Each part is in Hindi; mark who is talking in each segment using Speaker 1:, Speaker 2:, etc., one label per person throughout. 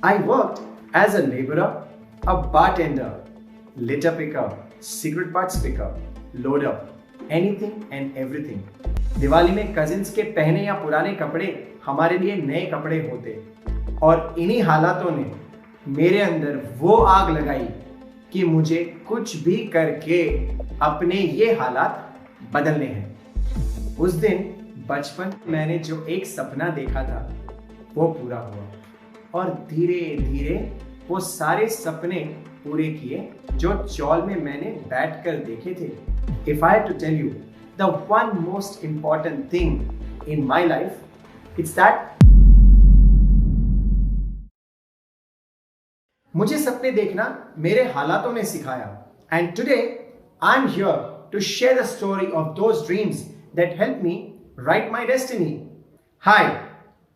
Speaker 1: I worked as a laborer, a bartender, litter picker, cigarette butts picker, loader, anything and everything. Diwali में कजिन्स के पहने या पुराने कपड़े हमारे लिए नए कपड़े होते और इन्हीं हालातों ने मेरे अंदर वो आग लगाई कि मुझे कुछ भी करके अपने ये हालात बदलने हैं। उस दिन बचपन मैंने जो एक सपना देखा था वो पूरा हुआ और धीरे धीरे वो सारे सपने पूरे किए जो चौल में मैंने बैठकर देखे थे। If I had to tell you the one most important thing in my life, it's that मुझे सपने देखना मेरे हालातों ने सिखाया। And today I'm here to share the story of those dreams that helped me write my destiny. Hi,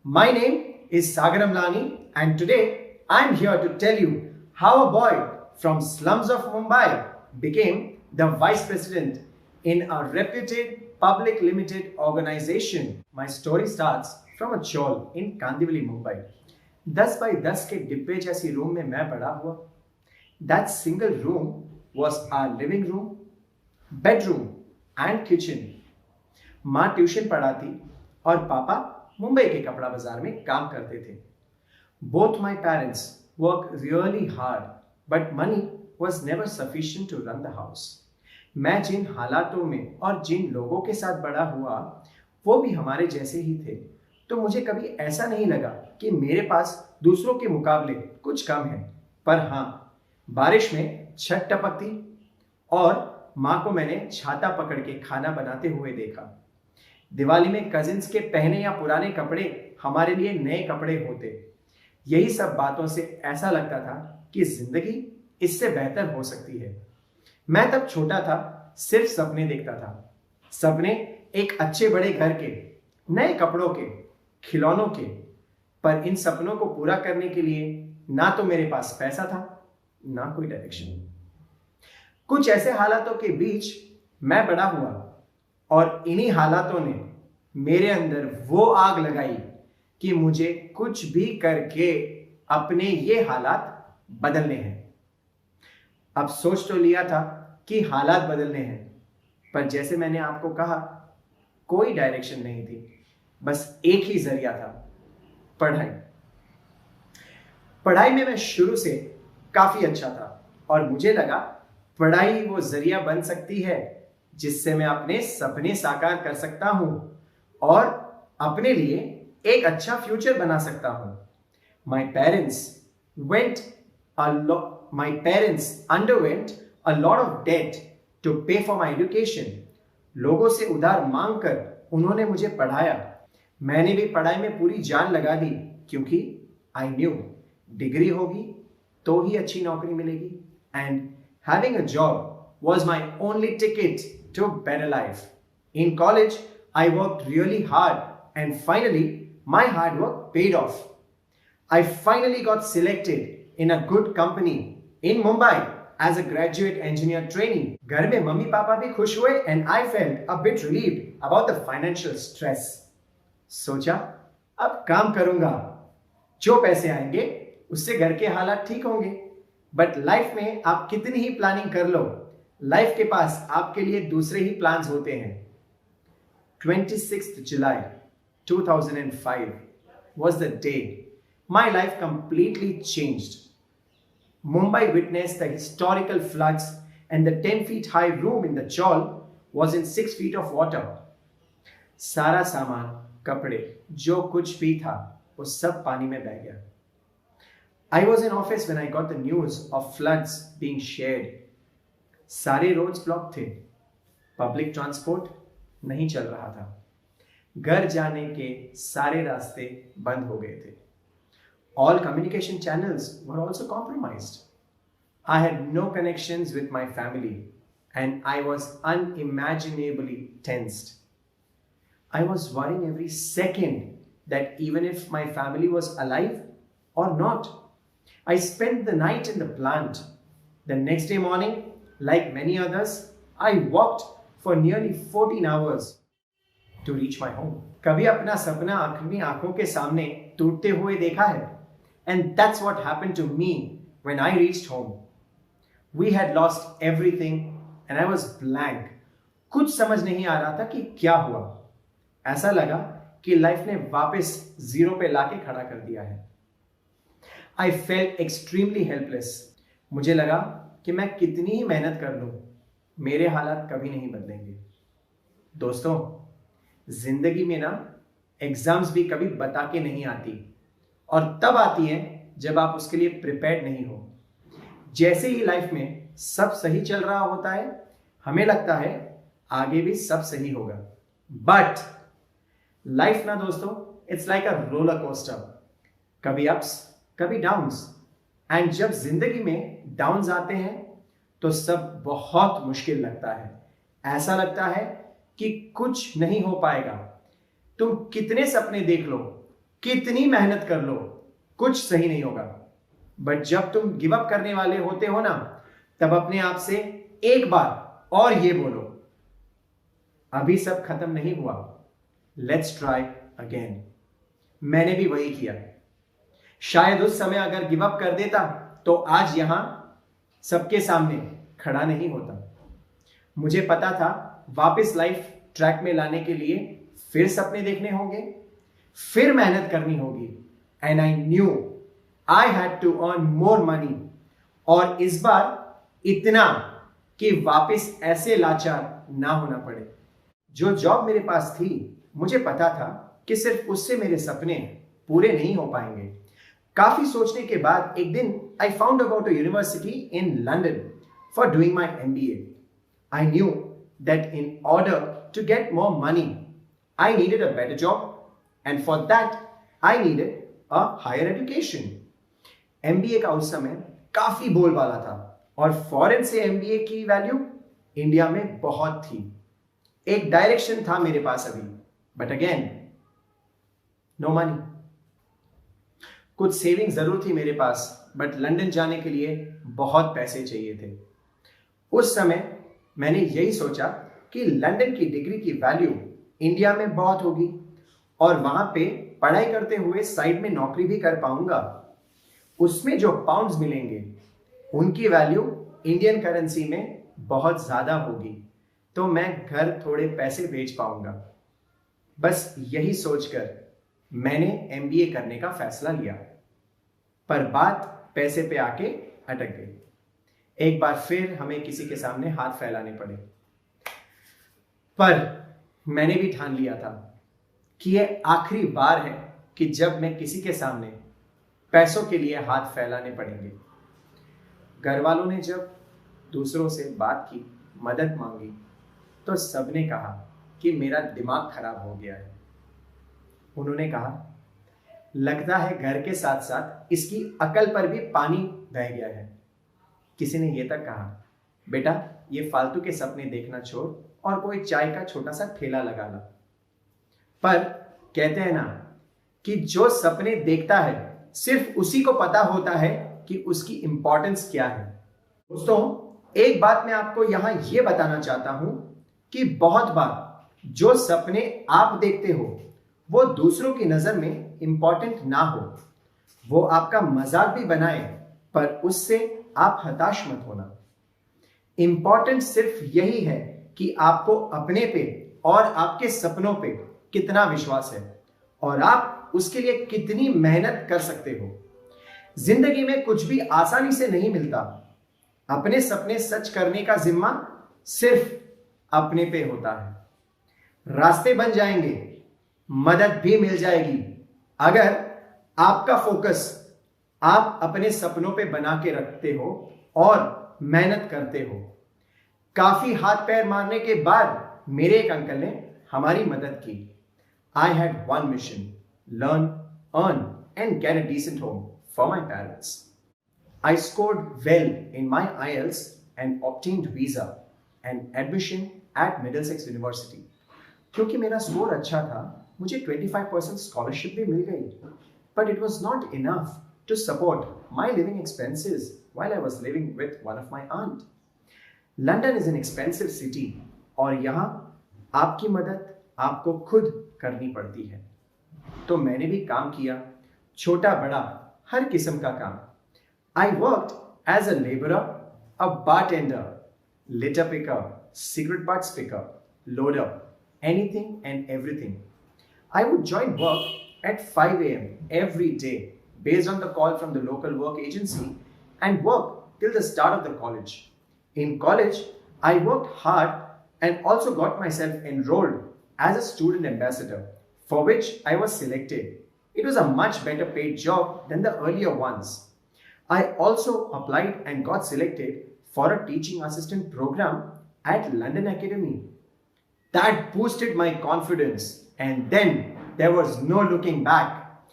Speaker 1: my name is Sagar Amlani and today I'm here to tell you how a boy from slums of Mumbai became the vice president in a reputed public limited organization. My story starts from a chawl in Kandivali, Mumbai. 10 by 10 के डिब्बे जैसी रूम में मैं बड़ा हुआ। That single room was our living room, bedroom and kitchen. माँ ट्यूशन पढ़ाती और पापा मुंबई के कपड़ा बाजार में काम करते थे। Both my parents worked really hard, but money was never sufficient to run the house. मैं जिन हालातों में और जिन लोगों के साथ बड़ा हुआ वो भी हमारे जैसे ही थे, तो मुझे कभी ऐसा नहीं लगा कि मेरे पास दूसरों के मुकाबले कुछ कम है। पर हाँ, बारिश में छत टपकती और माँ को मैंने छाता पकड़ के खाना बनाते हुए देखा। दिवाली में कजिन्स के पहने या पुराने कपड़े हमारे लिए नए कपड़े होते। यही सब बातों से ऐसा लगता था कि जिंदगी इससे बेहतर हो सकती है। मैं तब छोटा था, सिर्फ सपने देखता था। सपने एक अच्छे बड़े घर के, नए कपड़ों के, खिलौनों के। पर इन सपनों को पूरा करने के लिए ना तो मेरे पास पैसा था, ना कोई डायरेक्शन। कुछ ऐसे हालातों के बीच मैं बड़ा हुआ और इन्हीं हालातों ने मेरे अंदर वो आग लगाई कि मुझे कुछ भी करके अपने ये हालात बदलने हैं। अब सोच तो लिया था कि हालात बदलने हैं, पर जैसे मैंने आपको कहा, कोई डायरेक्शन नहीं थी, बस एक ही जरिया था, पढ़ाई। पढ़ाई में मैं शुरू से काफी अच्छा था और मुझे लगा पढ़ाई वो जरिया बन सकती है जिससे मैं अपने सपने साकार कर सकता हूं और अपने लिए एक अच्छा फ्यूचर बना सकता हूं। My parents underwent a lot of debt to pay for my education. लोगों से उधार मांगकर उन्होंने मुझे पढ़ाया। मैंने भी पढ़ाई में पूरी जान लगा दी क्योंकि I knew डिग्री होगी तो ही अच्छी नौकरी मिलेगी and having a job was my only ticket to better life. In college, I worked really hard and finally my hard work paid off. I finally got selected in a good company in Mumbai as a graduate engineer trainee. घर में मम्मी पापा भी खुश हुए and I felt a bit relieved about the financial stress. सोचा अब काम करूंगा, जो पैसे आएंगे उससे घर के हालात ठीक होंगे। बट लाइफ में आप कितनी ही प्लानिंग कर लो, लाइफ के पास आपके लिए दूसरे ही प्लान्स होते हैं। 26th July 2005 was the day my life completely changed. Mumbai witnessed the historical floods and the 10 feet high room in the chawl was in 6 feet of water. सारा सामान, कपड़े, जो कुछ भी था वो सब पानी में बह गया। I was in office when I got the news of floods being shared. सारे रोड्स ब्लॉक थे, पब्लिक ट्रांसपोर्ट नहीं चल रहा था, घर जाने के सारे रास्ते बंद हो गए थे। All communication channels were also compromised. I had no connections with my family and I was unimaginably tensed. I was worrying every second that even if my family was alive or not. I spent the night in the plant. The next day morning, like many others, I walked for nearly 14 hours to reach my home. कभी अपना सपना अपनी आंखों के सामने टूटते हुए देखा है? And that's what happened to me when I reached home. We had lost everything and I was blank. कुछ समझ नहीं आ रहा था कि क्या हुआ. ऐसा लगा कि लाइफ ने वापस जीरो पे लाके खड़ा कर दिया है. I felt extremely helpless. मुझे लगा कि मैं कितनी ही मेहनत कर लूं, मेरे हालात कभी नहीं बदलेंगे. दोस्तों, जिंदगी में ना एग्जाम्स भी कभी बता के नहीं आती, और तब आती है जब आप उसके लिए प्रिपेयर्ड नहीं हो. जैसे ही लाइफ में सब सही चल रहा होता है, हमें लगता है आगे भी सब सही होगा. बट लाइफ ना दोस्तों, it's like a roller coaster. कभी अप्स, कभी डाउन्स. एंड जब जिंदगी में डाउन्स आते हैं तो सब बहुत मुश्किल लगता है. ऐसा लगता है कि कुछ नहीं हो पाएगा. तुम कितने सपने देख लो, कितनी मेहनत कर लो, कुछ सही नहीं होगा. बट जब तुम गिव अप करने वाले होते हो ना, तब अपने आप से एक बार और ये बोलो, अभी सब खत्म नहीं हुआ, लेट्स ट्राई अगेन. मैंने भी वही किया. शायद उस समय अगर गिव अप कर देता तो आज यहां सबके सामने खड़ा नहीं होता. मुझे पता था वापस लाइफ ट्रैक में लाने के लिए फिर सपने देखने होंगे, फिर मेहनत करनी होगी. And I knew I had to earn more money. और इस बार इतना कि वापस ऐसे लाचार ना होना पड़े. जो जॉब मेरे पास थी, मुझे पता था कि सिर्फ उससे मेरे सपने पूरे नहीं हो पाएंगे. काफी सोचने के बाद एक दिन I found about a university in London for doing my MBA. I knew that in order to get more money, I needed a better job, and for that I needed a higher education. MBA का उस समय काफी बोलबाला था, और फॉरेन से MBA की वैल्यू इंडिया में बहुत थी. एक डायरेक्शन था मेरे पास अभी, बट अगेन नो मनी. कुछ सेविंग जरूर थी मेरे पास, बट लंदन जाने के लिए बहुत पैसे चाहिए थे. उस समय मैंने यही सोचा कि लंदन की डिग्री की वैल्यू इंडिया में बहुत होगी, और वहां पे पढ़ाई करते हुए साइड में नौकरी भी कर पाऊंगा. उसमें जो पाउंड्स मिलेंगे उनकी वैल्यू इंडियन करेंसी में बहुत ज्यादा होगी, तो मैं घर थोड़े पैसे भेज पाऊंगा. बस यही सोचकर मैंने MBA करने का फैसला लिया. पर बात पैसे पे आके अटक गई. एक बार फिर हमें किसी के सामने हाथ फैलाने पड़े. पर मैंने भी ठान लिया था कि यह आखिरी बार है कि जब मैं किसी के सामने पैसों के लिए हाथ फैलाने पड़ेंगे. घर वालों ने जब दूसरों से बात की, मदद मांगी, तो सबने कहा कि मेरा दिमाग खराब हो गया है. उन्होंने कहा, लगता है घर के साथ साथ इसकी अकल पर भी पानी बह गया है. किसी ने यह तक कहा, बेटा ये फालतू के सपने देखना छोड़ और कोई चाय का छोटा सा ठेला लगा ला. पर कहते हैं ना कि जो सपने देखता है सिर्फ उसी को पता होता है कि उसकी इंपॉर्टेंस क्या है. दोस्तों, एक बात मैं आपको यहां यह बताना चाहता हूं कि बहुत बार जो सपने आप देखते हो वो दूसरों की नजर में इंपॉर्टेंट ना हो. वो आपका मजाक भी बनाए, पर उससे आप हताश मत होना. इंपॉर्टेंट सिर्फ यही है कि आपको अपने पे और आपके सपनों पे कितना विश्वास है, और आप उसके लिए कितनी मेहनत कर सकते हो. जिंदगी में कुछ भी आसानी से नहीं मिलता. अपने सपने सच करने का जिम्मा सिर्फ अपने पे होता है. रास्ते बन जाएंगे, मदद भी मिल जाएगी, अगर आपका फोकस आप अपने सपनों पे बना के रखते हो और मेहनत करते हो. काफी हाथ पैर मारने के बाद मेरे एक अंकल ने हमारी मदद की. I had one mission: learn, earn, and get a decent home for my parents. I scored well in my IELTS and obtained visa and admission at Middlesex University. क्योंकि मेरा स्कोर अच्छा था, मुझे 25% स्कॉलरशिप भी मिल गई. But it was not enough to support my living expenses while I was living with one of my aunt. London is an expensive city, और यहाँ आपकी मदद आपको खुद करनी पड़ती है. तो मैंने भी काम किया, छोटा बड़ा हर किस्म का काम. I worked as a laborer, a bartender, litter picker, cigarette butts picker, loader, anything and everything. I would join work at 5 a.m. every day based on the call from the local work agency and work till the start of the college. In college, I worked hard and also got myself enrolled as a student ambassador, for which I was selected. It was a much better paid job than the earlier ones. I also applied and got selected for a teaching assistant program at London Academy. That boosted my confidence, and then there was no looking back.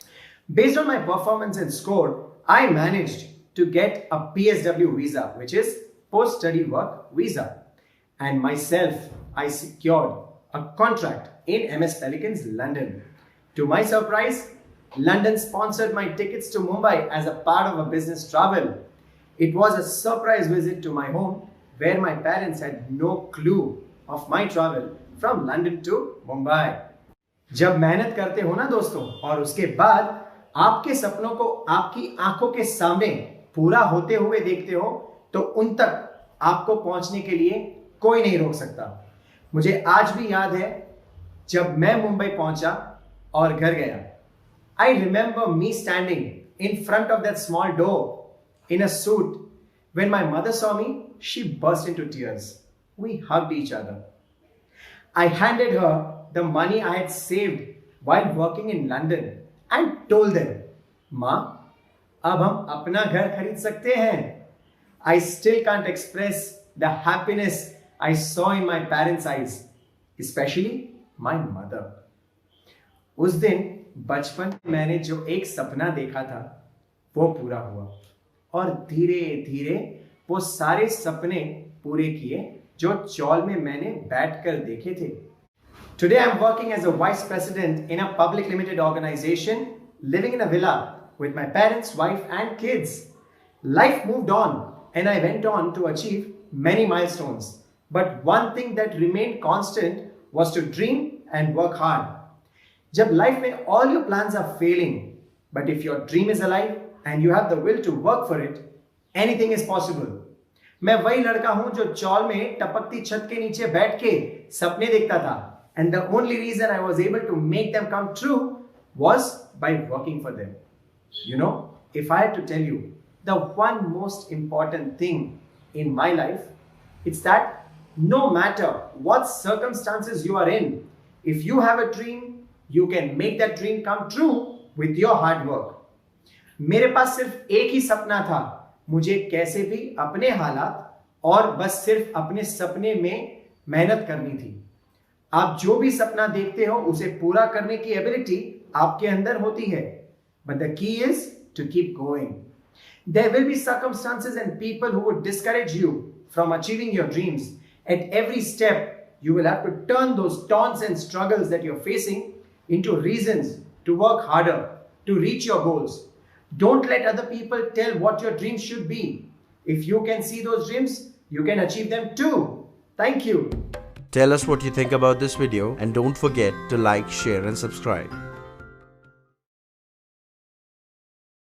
Speaker 1: Based on my performance and score, I managed to get a PSW visa, which is post-study work visa. And myself, I secured a contract in MS Pelicans, London. To my surprise, London sponsored my tickets to Mumbai as a part of a business travel. It was a surprise visit to my home where my parents had no clue of my travel from London to Mumbai. जब मेहनत करते हो ना दोस्तों और उसके बाद आपके सपनों को आपकी आंखों के सामने पूरा होते हुए देखते हो तो उन तक आपको पहुंचने के लिए कोई नहीं रोक सकता. मुझे आज भी याद है जब मैं मुंबई पहुंचा और घर गया. I remember me standing in front of that small door in a suit. When my mother saw me, she burst into tears. We hugged each other. I handed her the money I had saved while working in London and told them, "Ma, अब हम अपना घर खरीद सकते हैं." I still can't express the happiness I saw in my parents' eyes, especially my mother. उस दिन बचपन में मैंने जो एक सपना देखा था वो पूरा हुआ और धीरे धीरे वो सारे सपने पूरे किए जो चौल में मैंने बैठकर देखे थे. Today I am working as a vice president in a public limited organization, living in a villa with my parents, wife and kids. Life moved on and I went on to achieve many milestones. But one thing that remained constant was to dream and work hard. जब लाइफ में all your plans are failing, but if your dream is alive and you have the will to work for it, anything is possible. मैं वही लड़का हूं जो चौल में टपकती छत के नीचे बैठ के सपने देखता था, and the only reason I was able to make them come true was by working for them. You know, if I had to tell you the one most important thing in my life, it's that no matter what circumstances you are in, if you have a dream, you can make that dream come true with your hard work. मेरे पास सिर्फ एक ही सपना था, मुझे कैसे भी अपने हालात और बस सिर्फ अपने सपने में मेहनत करनी थी. आप जो भी सपना देखते हो उसे पूरा करने की एबिलिटी आपके अंदर होती है. But the key is to keep going. There will be circumstances and people who would discourage you from achieving your dreams. At every step, you will have to turn those taunts and struggles that you're facing into reasons to work harder, to reach your goals. Don't let other people tell what your dreams should be. If you can see those dreams, you can achieve them too. Thank you.
Speaker 2: Tell us what you think about this video and don't forget to like, share and subscribe.